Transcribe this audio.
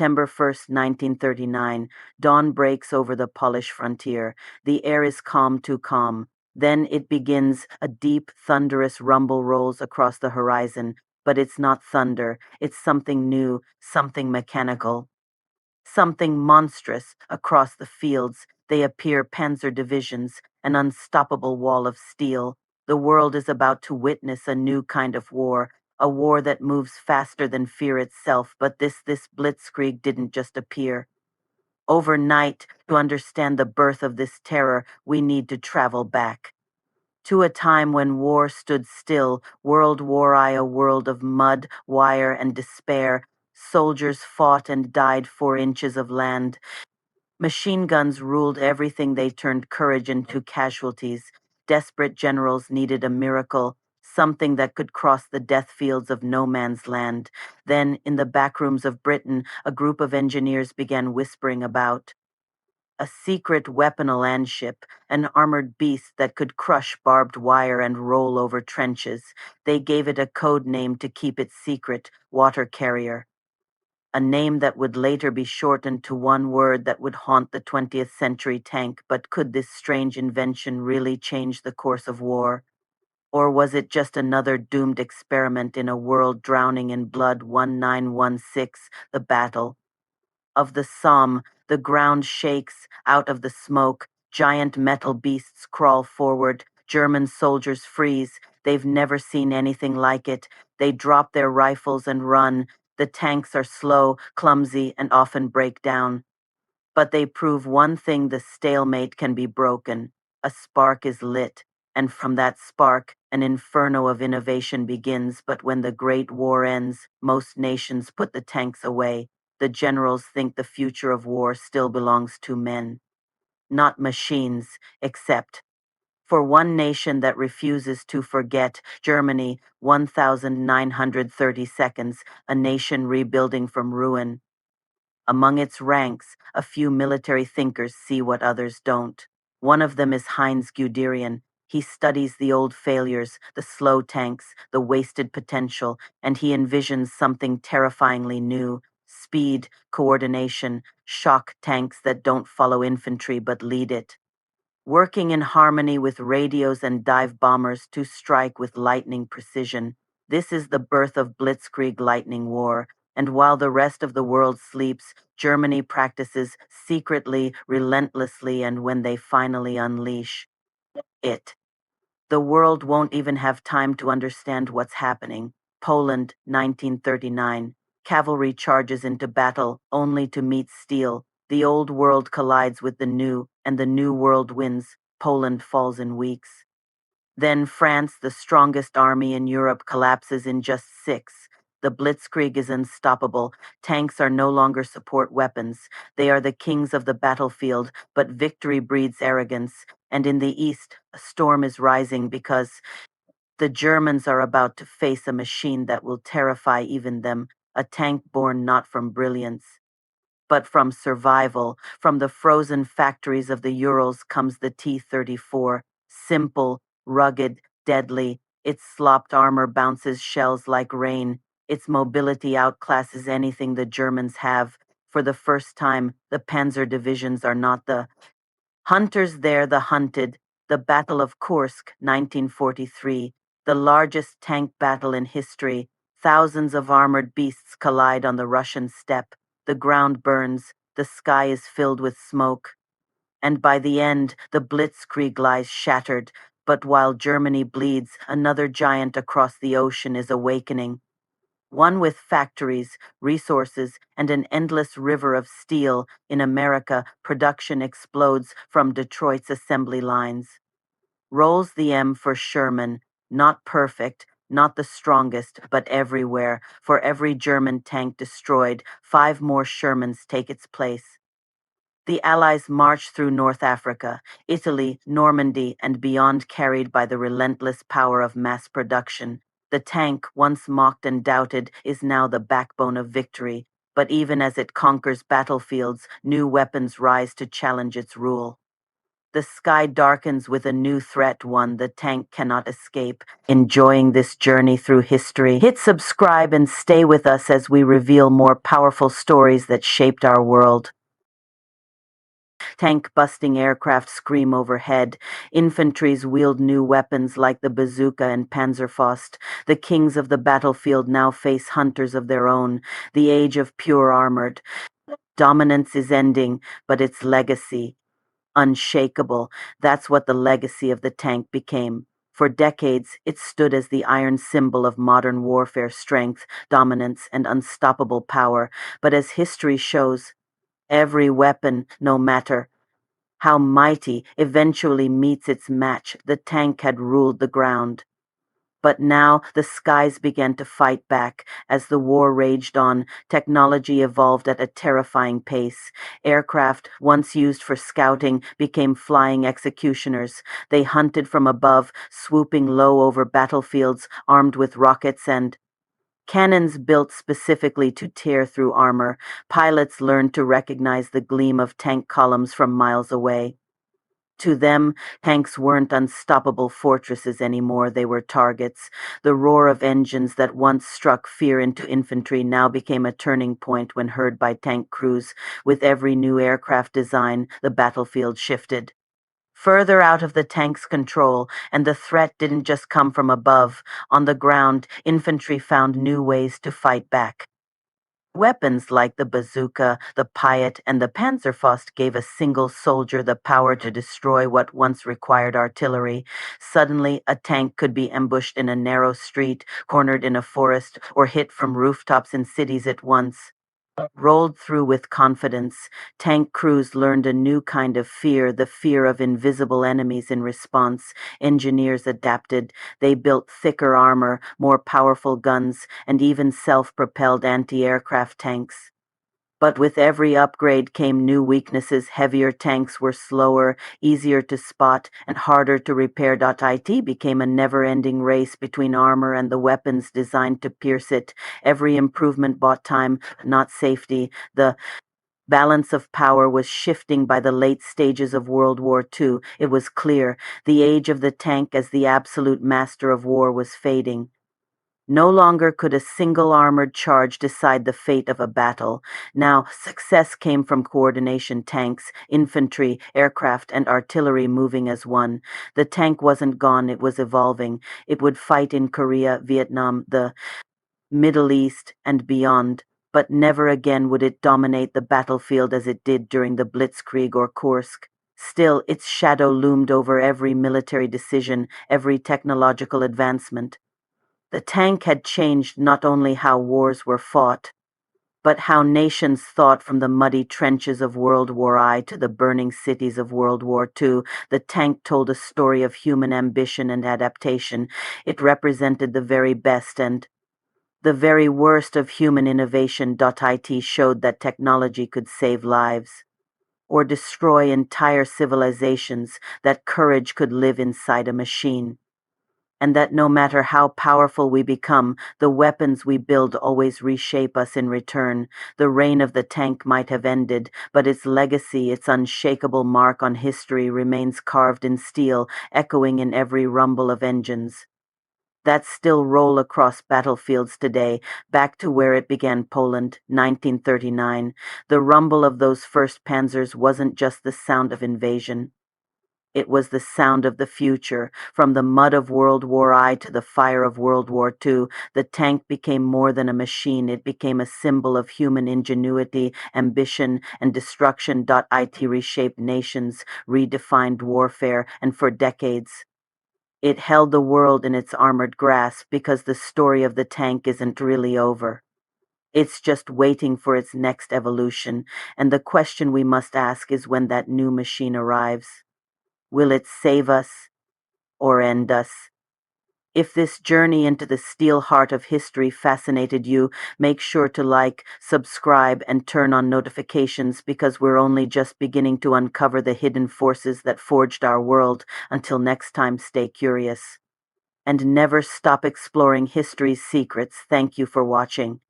September 1st, 1939, dawn breaks over the Polish frontier. The air is calm too calm. Then it begins, a deep, thunderous rumble rolls across the horizon, but it's not thunder, it's something new, something mechanical. Something monstrous across the fields. They appear panzer divisions, an unstoppable wall of steel. The world is about to witness a new kind of war, a war that moves faster than fear itself, but this Blitzkrieg didn't just appear. Overnight, to understand the birth of this terror, we need to travel back to a time when war stood still, World War I, a world of mud, wire, and despair. Soldiers fought and died 4 inches of land. Machine guns ruled everything. They turned courage into casualties. Desperate generals needed a miracle, something that could cross the death fields of no man's land. Then, in the backrooms of Britain, a group of engineers began whispering about a secret weapon, a landship, an armored beast that could crush barbed wire and roll over trenches. They gave it a code name to keep it secret: water carrier. A name that would later be shortened to one word that would haunt the 20th century tank. But could this strange invention really change the course of war? Or was it just another doomed experiment in a world drowning in blood? 1916, the Battle of the Somme. The ground shakes. Out of the smoke, giant metal beasts crawl forward. German soldiers freeze. They've never seen anything like it. They drop their rifles and run. The tanks are slow, clumsy, and often break down. But they prove one thing: the stalemate can be broken. A spark is lit, and from that spark, an inferno of innovation begins. But when the Great War ends, most nations put the tanks away. The generals think the future of war still belongs to men, not machines, except for one nation that refuses to forget: Germany, 1930 seconds, a nation rebuilding from ruin. Among its ranks, a few military thinkers see what others don't. One of them is Heinz Guderian. He studies the old failures, the slow tanks, the wasted potential, and he envisions something terrifyingly new: speed, coordination, shock tanks that don't follow infantry but lead it, working in harmony with radios and dive bombers to strike with lightning precision. This is the birth of Blitzkrieg, lightning war, and while the rest of the world sleeps, Germany practices secretly, relentlessly, and when they finally unleash it, the world won't even have time to understand what's happening. Poland, 1939. Cavalry charges into battle, only to meet steel. The old world collides with the new, and the new world wins. Poland falls in weeks. Then France, the strongest army in Europe, collapses in just 6. The Blitzkrieg is unstoppable. Tanks are no longer support weapons. They are the kings of the battlefield, but victory breeds arrogance. And in the east, a storm is rising because the Germans are about to face a machine that will terrify even them, a tank born not from brilliance, but from survival. From the frozen factories of the Urals comes the T-34, simple, rugged, deadly. Its slopped armor bounces shells like rain. Its mobility outclasses anything the Germans have. For the first time, the panzer divisions are not the hunters, they're the hunted. The Battle of Kursk, 1943, the largest tank battle in history. Thousands of armored beasts collide on the Russian steppe. The ground burns, the sky is filled with smoke. And by the end, the Blitzkrieg lies shattered. But while Germany bleeds, another giant across the ocean is awakening. One with factories, resources, and an endless river of steel. In America, production explodes from Detroit's assembly lines. Rolls the M for Sherman, not perfect, not the strongest, but everywhere. For every German tank destroyed, 5 more Shermans take its place. The Allies march through North Africa, Italy, Normandy, and beyond, carried by the relentless power of mass production. The tank, once mocked and doubted, is now the backbone of victory. But even as it conquers battlefields, new weapons rise to challenge its rule. The sky darkens with a new threat, one the tank cannot escape. Enjoying this journey through history? Hit subscribe and stay with us as we reveal more powerful stories that shaped our world. Tank-busting aircraft scream overhead. Infantries wield new weapons like the bazooka and Panzerfaust. The kings of the battlefield now face hunters of their own. The age of pure armored. Dominance is ending, but its legacy, unshakable. That's what the legacy of the tank became. For decades, it stood as the iron symbol of modern warfare strength, dominance, and unstoppable power. But as history shows, every weapon, no matter how mighty, eventually meets its match. The tank had ruled the ground. But now the skies began to fight back. As the war raged on, technology evolved at a terrifying pace. Aircraft, once used for scouting, became flying executioners. They hunted from above, swooping low over battlefields, armed with rockets and cannons built specifically to tear through armor. Pilots learned to recognize the gleam of tank columns from miles away. To them, tanks weren't unstoppable fortresses anymore, they were targets. The roar of engines that once struck fear into infantry now became a turning point when heard by tank crews. With every new aircraft design, the battlefield shifted further out of the tank's control, and the threat didn't just come from above. On the ground, infantry found new ways to fight back. Weapons like the bazooka, the Piat, and the Panzerfaust gave a single soldier the power to destroy what once required artillery. Suddenly, a tank could be ambushed in a narrow street, cornered in a forest, or hit from rooftops in cities at once. Rolled through with confidence, tank crews learned a new kind of fear, the fear of invisible enemies. In response, engineers adapted. They built thicker armor, more powerful guns, and even self-propelled anti-aircraft tanks. But with every upgrade came new weaknesses. Heavier tanks were slower, easier to spot, and harder to repair. It became a never-ending race between armor and the weapons designed to pierce it. Every improvement bought time, not safety. The balance of power was shifting. By the late stages of World War II. It was clear the age of the tank as the absolute master of war was fading. No longer could a single armored charge decide the fate of a battle. Now, success came from coordination: tanks, infantry, aircraft, and artillery moving as one. The tank wasn't gone, it was evolving. It would fight in Korea, Vietnam, the Middle East, and beyond. But never again would it dominate the battlefield as it did during the Blitzkrieg or Kursk. Still, its shadow loomed over every military decision, every technological advancement. The tank had changed not only how wars were fought, but how nations thought. From the muddy trenches of World War I to the burning cities of World War II, the tank told a story of human ambition and adaptation. It represented the very best and the very worst of human innovation. It showed that technology could save lives or destroy entire civilizations, that courage could live inside a machine, and that no matter how powerful we become, the weapons we build always reshape us in return. The reign of the tank might have ended, but its legacy, its unshakable mark on history, remains carved in steel, echoing in every rumble of engines that still roll across battlefields today. Back to where it began: Poland, 1939. The rumble of those first panzers wasn't just the sound of invasion. It was the sound of the future. From the mud of World War I to the fire of World War II, the tank became more than a machine. It became a symbol of human ingenuity, ambition, and destruction. It reshaped nations, redefined warfare, and for decades, it held the world in its armored grasp, because the story of the tank isn't really over. It's just waiting for its next evolution, and the question we must ask is, when that new machine arrives, will it save us or end us? If this journey into the steel heart of history fascinated you, make sure to like, subscribe, and turn on notifications, because we're only just beginning to uncover the hidden forces that forged our world. Until next time, stay curious and never stop exploring history's secrets. Thank you for watching.